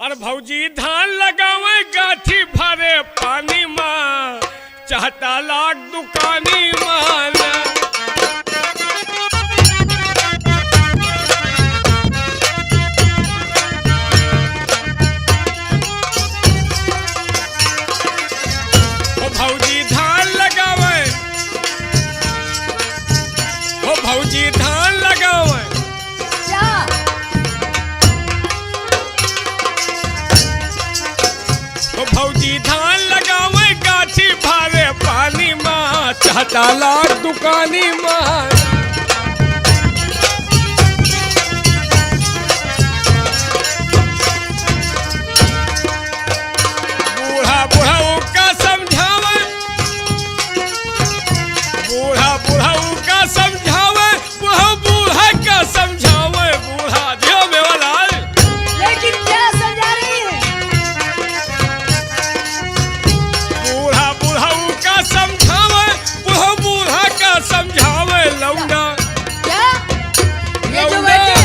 अरे भौजी धान लगावे गाठी भरे पानी माँ चाहता लाख दुकानी माना। ओ भौजी धान लगावे, ओ भौजी धान लगावे भौजी धान लगावे गाठी भारे पानी माँ चाहता लाख दुकानी माँ। बूढ़ा बुढ़ाऊ का समझावे, बूढ़ा बुढ़ाऊ का समझावे, बूढ़ा बूढ़ा का समझावे, बूढ़ा दियो में वाला। लेकिन क्या समझा रही है? समझावे वो बूढ़ा का समझावे लौंडा। क्या? ये जो बैठे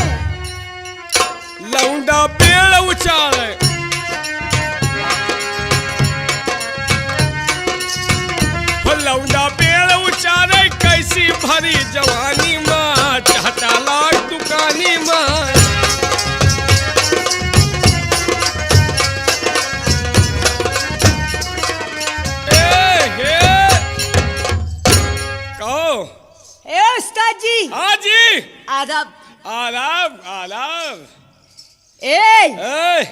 लौंडा पेड़ उचारे, लौंडा पेड़ उचारे कैसी भरी जवानी माँ चाहता लाख दुकानी माँ। उस्ताद जी। हाँ जी। आदाब आदाब आदाब।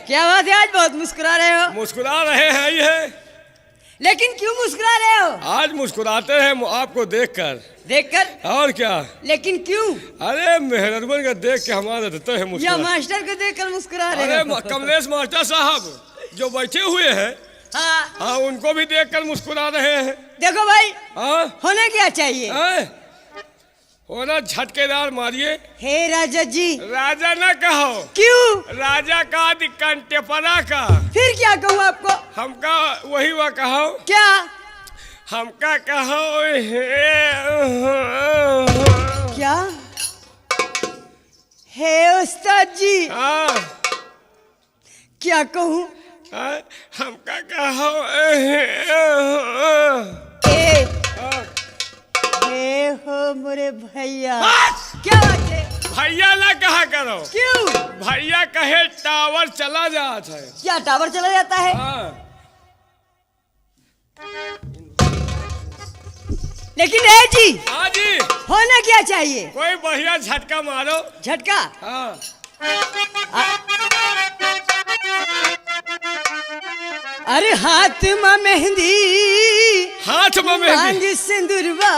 क्या बात है, आज बहुत मुस्कुरा रहे हो? मुस्कुरा रहे हैं ये, लेकिन क्यों मुस्कुरा रहे हो? आज मुस्कुराते हैं आपको देखकर। देखकर? और क्या? लेकिन क्यों? अरे मेहरबान का देख के हमारा देते हैं मुस्कुरा। या मास्टर को देखकर मुस्कुरा रहे हो? अरे कमलेश मास्टर साहब जो बैठे हुए हैं, हाँ उनको भी देखकर मुस्कुरा रहे हैं। देखो भाई, हाँ होना क्या चाहिए? होना झटकेदार मारिए। हे राजा जी। राजा ना कहो। क्यों? राजा का कंटेपरा का। फिर क्या कहूँ आपको? हमका वही वह कहो। क्या? हमका कहो क्या? हे उस्ताद जी। हाँ क्या कहूँ? हमका कहो हे हो मोरे भैया। क्या बात है? भैया ना कहा करो। क्यों? भैया कहे टावर चला जाता है। क्या टावर चला जाता है? लेकिन है जी। हाँ जी। होना क्या चाहिए? कोई बढ़िया झटका मारो। झटका? हाँ। अरे हाथ में मेहंदी, हाथ में मेहंदी, सिंदूरवा।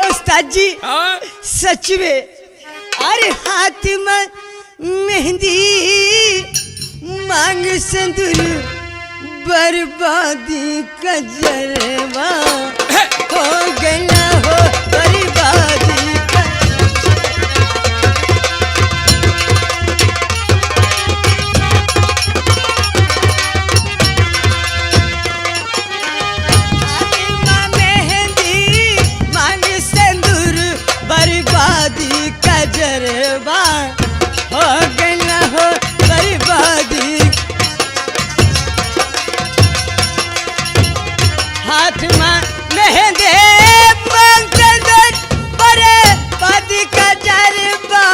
उस्ताद जी। हाँ? सच में। अरे हाथ में मेहंदी मांग सिंदूर बर्बादी का जलवा हो गया हो बर्बादी का। बर्बादी का जरबा हो गया हो बर्बादी। हाथ में मेहंदी बर्बादी का जरबा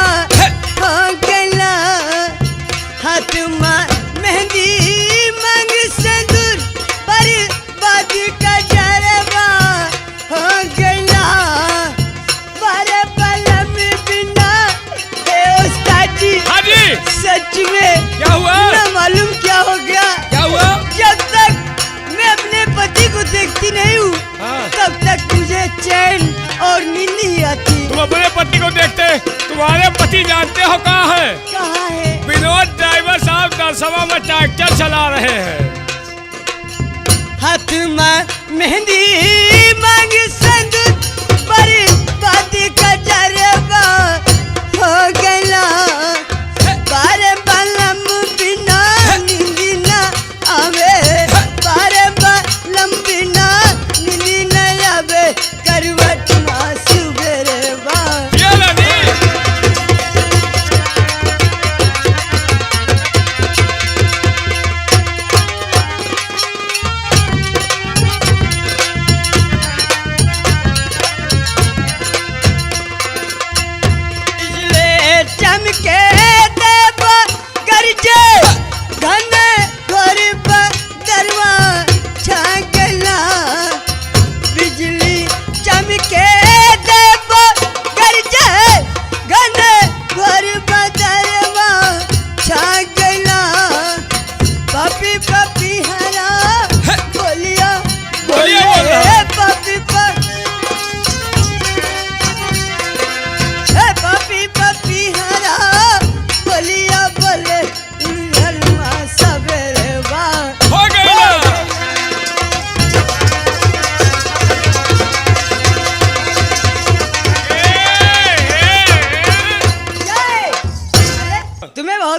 हो गया। हाथ में मेहंदी मांग सिंदूर बर्बादी का जरबा हो गया। हाँ जी। सच में? क्या हुआ? ना मालूम क्या हो गया। क्या हुआ? जब तक मैं अपने पति को देखती नहीं हूँ, तब तक मुझे चैन और नींद नहीं आती। तुम अपने पति को देखते, तुम्हारे पति जानते हो कहाँ है? कहाँ है? विनोद ड्राइवर साहब दरसवा में ट्रैक्टर चला रहे हैं। हाथ में मेहंदी मांग सिंदूर बर्बादी का जरबा हो गया। बारे बलम बिना नींद न आवे, बारे बलम बिना नींद न आवे, करवट ना सुबेरे बा।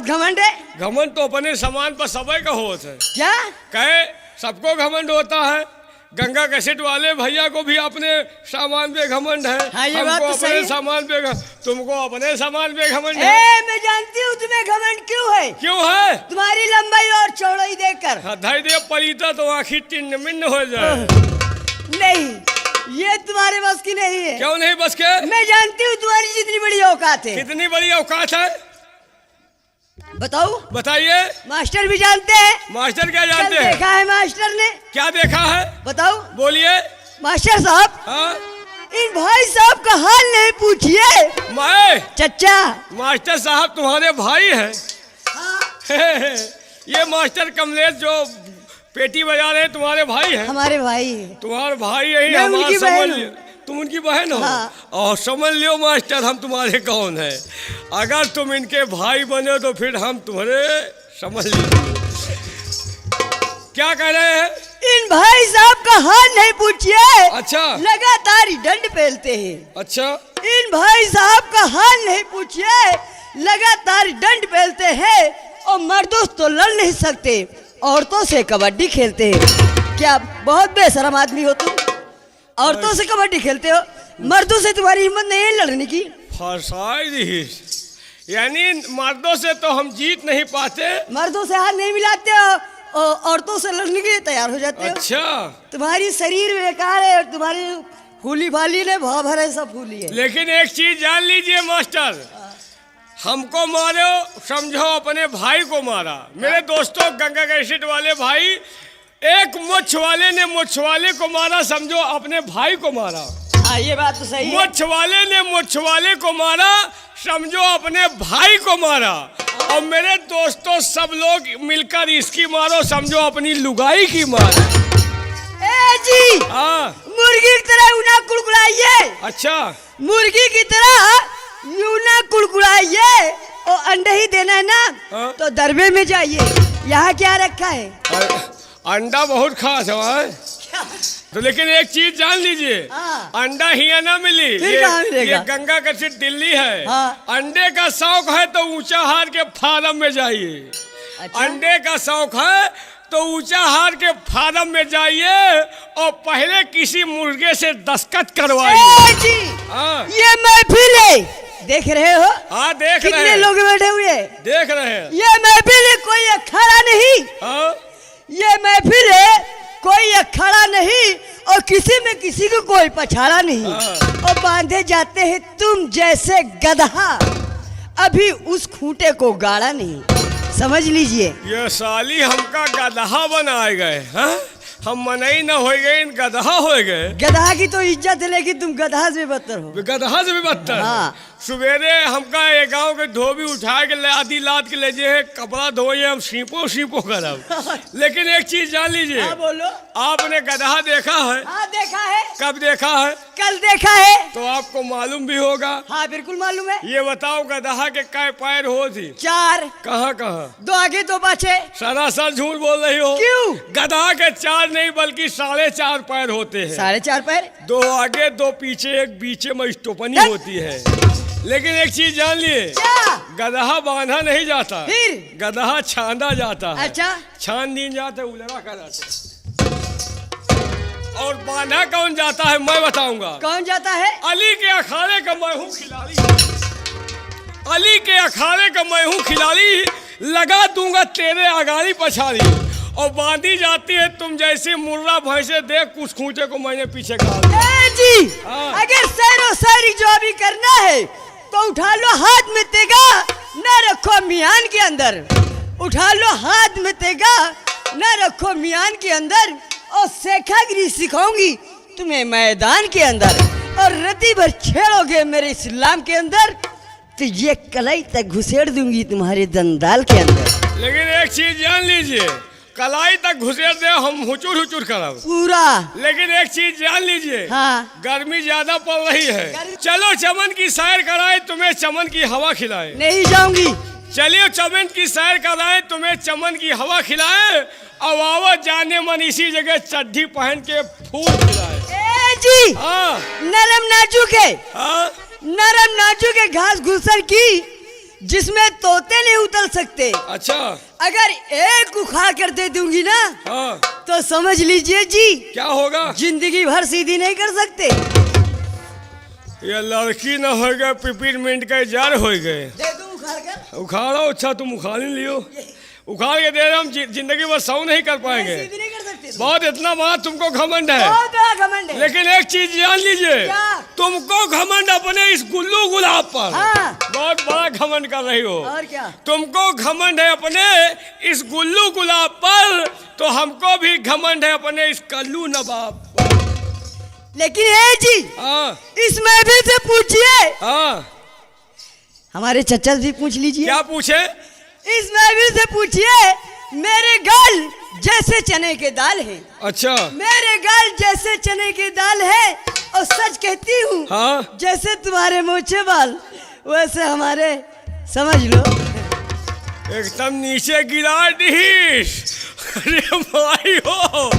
बहुत घमंड है। घमंड तो अपने सामान पर सबे का होता है। क्या कहे सबको घमंड होता है। गंगा कैसेट वाले भैया को भी अपने सामान पे घमंड है। हाँ, ये बात हमको तो सही अपने है। सामान पे तुमको अपने सामान पे घमंड है। मैं जानती हूँ तुम्हें घमंड क्यों है। क्यों है? तुम्हारी लंबाई और चौड़ाई देखकर। धैर्य पलीता तो आखिर टिन्न मिन्न हो जाए। नहीं, ये तुम्हारे बस की नहीं है। क्यों नहीं बस के? मैं जानती हूँ तुम्हारी जितनी बड़ी औकात है। कितनी बड़ी औकात है बताओ। बताइए। मास्टर भी जानते हैं। मास्टर क्या कल जानते हैं? देखा है मास्टर ने। क्या देखा है? बताओ। बोलिए। मास्टर साहब, हाँ? इन भाई साहब का हाल नहीं पूछिए। मैं चचा। मास्टर साहब तुम्हारे भाई हैं? ये मास्टर कमलेश जो पेटी बजा रहे हैं तुम्हारे भाई हैं? हमारे भाई हैं। तुम्हारे भाई यही मैं हमारा उनकी समझ बहन लियो। हूँ। तुम उनकी बहन हो? हाँ। और समझ लियो मास्टर हम तुम्हारे कौन है। अगर तुम इनके भाई बने तो फिर हम तुम्हारे समझ लियो। क्या कह रहे हैं? इन भाई साहब का हाल नहीं पूछिए। अच्छा। लगातार ही दंड फैलते हैं। अच्छा। इन भाई साहब का हाल नहीं पूछिए। लगातार दंड फैलते हैं और मर्दों तो लड़ नहीं सकते, औरतों से कबड्डी खेलते हैं। क्या बहुत बेशरम आदमी हो तुम। औरतों से कबड्डी खेलते हो, मर्दों से तुम्हारी हिम्मत नहीं है लड़ने की। यानी मर्दों से तो हम जीत नहीं पाते। मर्दों से हाथ नहीं मिलाते हो और औरतों से लड़ने के लिए तैयार हो जाते हो। अच्छा। तुम्हारी शरीर बेकार है और तुम्हारी फूली फाली ने भाव भरे सब फूली है। लेकिन एक चीज जान लीजिए मास्टर, हमको मारो समझो अपने भाई को मारा। मेरे दोस्तों गंगा कैसेट वाले भाई, एक मुछ वाले ने मुछ वाले को मारा समझो अपने भाई को मारा। ये बात तो सही है। मुछ वाले ने मुछ वाले को मारा समझो अपने भाई को मारा। और मेरे दोस्तों सब लोग मिलकर इसकी मारो समझो अपनी लुगाई की मार। जी। हाँ। मुर्गी की तरह यूं ना कुड़कुड़ाइए। अच्छा। मुर्गी की तरह यूं ना कुड़कुड़ाइए और अंडे ही देना है ना। हाँ? तो दरबे में जाइए। यहाँ क्या रखा है? अंडा बहुत खास है। तो लेकिन एक चीज जान लीजिए, अंडा ही ना मिली। ये गंगा कैसेट दिल्ली है। अंडे का शौक है तो ऊंचा हार के फार्म में जाइए। अच्छा? अंडे का शौक है तो ऊंचा हार के फार्म में जाइए और पहले किसी मुर्गे से दस्तखत करवाइए। ये महफिल है, देख रहे हो? हाँ देख रहे हैं। कितने लोग बैठे हुए? देख रहे हैं। ये महफिल है, कोई अखाड़ा नहीं। हाँ? ये महफिल है, कोई अखाड़ा नहीं और किसी में किसी को कोई पछाड़ा नहीं। और बांधे जाते हैं तुम जैसे गधा, अभी उस खूंटे को गाड़ा नहीं। समझ लीजिए। ये साली हमका गधा बनाए गए। हाँ? हम मनई न हो गए, इन गधा हो गए। गधा की तो इज्जत है लेकिन तुम गधा से बदतर हो। गधा से भी बदतर। हाँ। सवेरे हमका ये गांव के धोबी उठा के आधी लाद के ले जे कपड़ा धोए, हम सीपो सीपो करब। लेकिन एक चीज जान लीजिए। हाँ बोलो। आपने गधा देखा है? हाँ देखा है। कब देखा है? कल देखा है। तो आपको मालूम भी होगा। हाँ बिल्कुल मालूम है। ये बताओ गधा के कै पैर हो थी? 4। कहाँ कहाँ? 2 आगे 2 पाछे। सरासर झूठ बोल रही हो। क्यों? गधा के 4 नहीं बल्कि 4.5 पैर होते हैं। 4.5 पैर? 2 आगे 2 पीछे, एक बीचे में स्टोपनी होती है। लेकिन एक चीज जान लिए, गधा बांधा नहीं जाता, फिर गधा छांदा जाता है। अच्छा। छान दिन जाते उलरा कर जाते। और बांधा कौन जाता है मैं बताऊंगा। कौन जाता है? अली के अखाड़े का मैं हूँ खिलाड़ी। अली के अखाड़े का मैं हूँ खिलाड़ी, लगा दूंगा तेरे अगाड़ी पछाड़ी। और बांधी जाती है तुम जैसे मुर्रा भैंसे, देख कुछ खूंटे को मैंने पीछे गाल जी। अगर सैरो सैरी जो भी करना है तो उठा लो हाथ में तेगा, न रखो मियान के अंदर। उठा लो हाथ में तेगा, न रखो मियान के अंदर। और शेखागिरी सिखाऊंगी तुम्हें मैदान के अंदर। और रति भर छेड़ोगे मेरे इस्लाम के अंदर तो ये कलाई तक घुसेड़ दूंगी तुम्हारे दंदाल के अंदर। लेकिन एक चीज जान लीजिए, कलाई तक घुसेड़ दे हम हुचुर हुचुर करब पूरा। लेकिन एक चीज जान लीजिए। हाँ। गर्मी ज्यादा पड़ रही है, चलो चमन की सैर कराए, तुम्हें चमन की हवा खिलाए। नहीं जाऊंगी। चलिए चमन की सैर कराए, तुम्हें चमन की हवा खिलाए। अब आओ जाने मन इसी जगह चड्ढी पहन के फूल खिलाए। जी। हाँ। नरम नाजुक है। हाँ? नरम नाजुक है घास घुसर की, जिसमें तोते नहीं उतर सकते। अच्छा, अगर एक उखाड़ कर दे दूंगी ना, हाँ, तो समझ लीजिए जी क्या होगा? जिंदगी भर सीधी नहीं कर सकते। ये लड़की न हो गए, पिपरमिंट का जार हो गए। दे दूं उखाड़ कर? उखाड़ो। अच्छा, तुम उखाड़ ही लियो। उखाड़ के दे रहे, हम जिंदगी भर सौ नहीं कर पाएंगे। सीधी नहीं कर सकते। बहुत इतना बड़ा तुमको घमंड है। बहुत बड़ा घमंड है। लेकिन एक चीज जान लीजिए, क्या? तुमको घमंड अपने इस गुल्लू गुलाब पर। हाँ। बहुत बड़ा घमंड कर रही हो। और क्या? तुमको घमंड है अपने इस गुल्लू गुलाब पर, तो हमको भी घमंड है अपने इस कल्लू नवाब पर। लेकिन ये जी, हाँ, इस महफिल से पूछिए, हाँ, हमारे चचा से पूछ लीजिए। क्या पूछे? इस महफिल से पूछिए, मेरे गाल जैसे चने के दाल है। अच्छा, मेरे गाल जैसे चने की दाल है, और सच कहती हूँ, हाँ, जैसे तुम्हारे मोछे बाल वैसे हमारे, समझ लो। एकदम नीचे गिरा डिश। अरे भाई हो,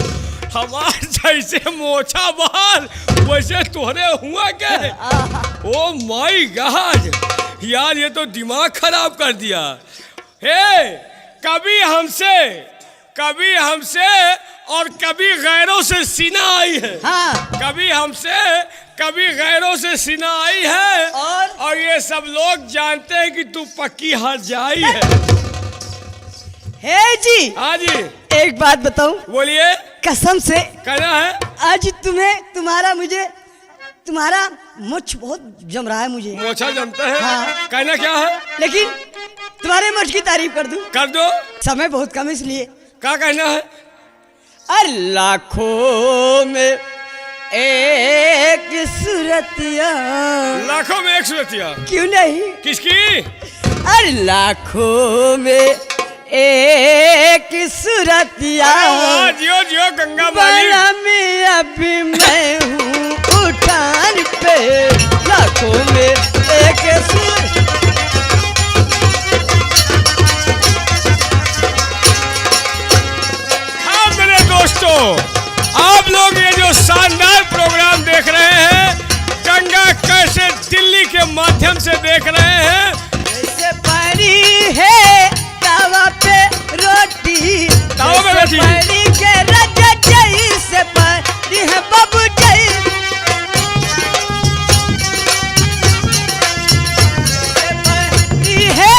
हमार जैसे मोछा बाल वैसे तोहरे हुआ क्या? ओ माय गॉड यार, ये तो दिमाग खराब कर दिया। हे, कभी हमसे और कभी गैरों से सीना आई है। हाँ। कभी हमसे कभी गैरों से सीना आई है, और ये सब लोग जानते हैं कि तू पक्की हार जाई है। हे जी, हाँ जी, एक बात बताऊं? बोलिए। कसम से कहना है? आज तुम्हारा मुझ बहुत जम रहा है मुझे। मोछा जमता है? हाँ। कहना क्या है? लेकिन तुम्हारे मुझ की तारीफ कर दूं? कर दो। समय बहुत कम इसलिए। क्या कहना है? अरे लाखों में एक सूरतिया। लाखों में एक सूरतिया? क्यों नहीं? किसकी? अरे लाखों में एक सूरतिया। जियो जियो गंगा माली। में अभी मैं हूँ उठान पे, लाखों में एक हाँ मेरे दोस्तों, आप लोग ये जो शानदार प्रोग्राम देख रहे हैं, गंगा कैसे दिल्ली के माध्यम से देख रहे हैं। जैसे पानी है तावा पे रोटी, तावा पे रोटी, पानी के राजा जैसे पानी है बाबू जैसे पानी है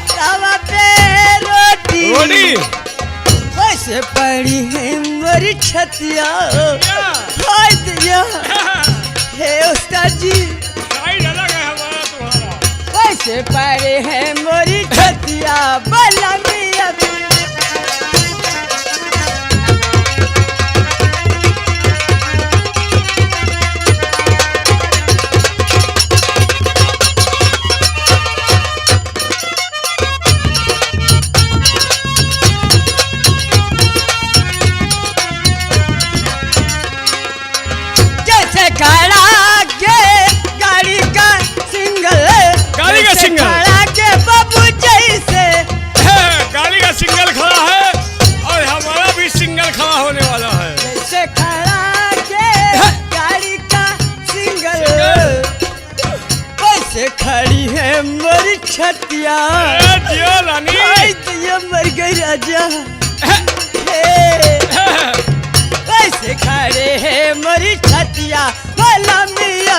तावा पे रोटी, वैसे पड़ी है मोरी छतिया। हाय दिया हे उस्ताद जी, अलग है हमारा तुम्हारा। वैसे पड़े हैं मोरी छतिया बला मिया। जैसे खड़ा के गाड़ी का सिंगल, गाड़ी का सिंगल खड़ा के बाबू जैसे। गाड़ी का सिंगल खड़ा है, और हमारा भी सिंगल खड़ा होने वाला है। जैसे खड़ा के गाड़ी का सिंगल, वैसे खड़ी है मोरी छतिया। जियो रानी, ये मर गई राजा। वैसे खड़े है मोरी छतिया भला मिया।